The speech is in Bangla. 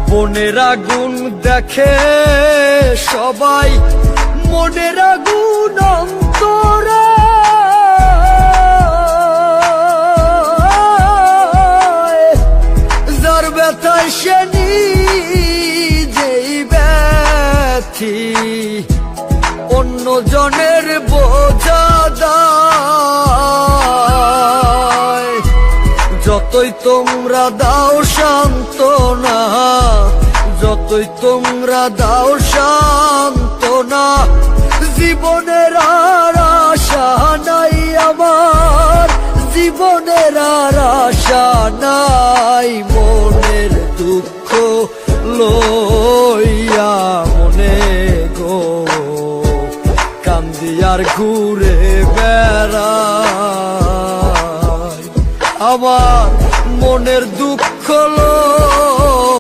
মনের আগুন দেখে সবাই, মনের আগুন অন্তরে যার ব্যথায় সে নিজেই ব্যথি, অন্য জনের বোঝা দায়। যতই তোমরা দাও সান্ত্বনা, যতই তোমরা দাও সান্ত্বনা, জীবনের আর আশা নাই আমার, জীবনের আর আশা নাই। মনের দুঃখ লইয়া মনে গো কান্দি আর ঘুরে বেড়াই, আমার মনের দুঃখ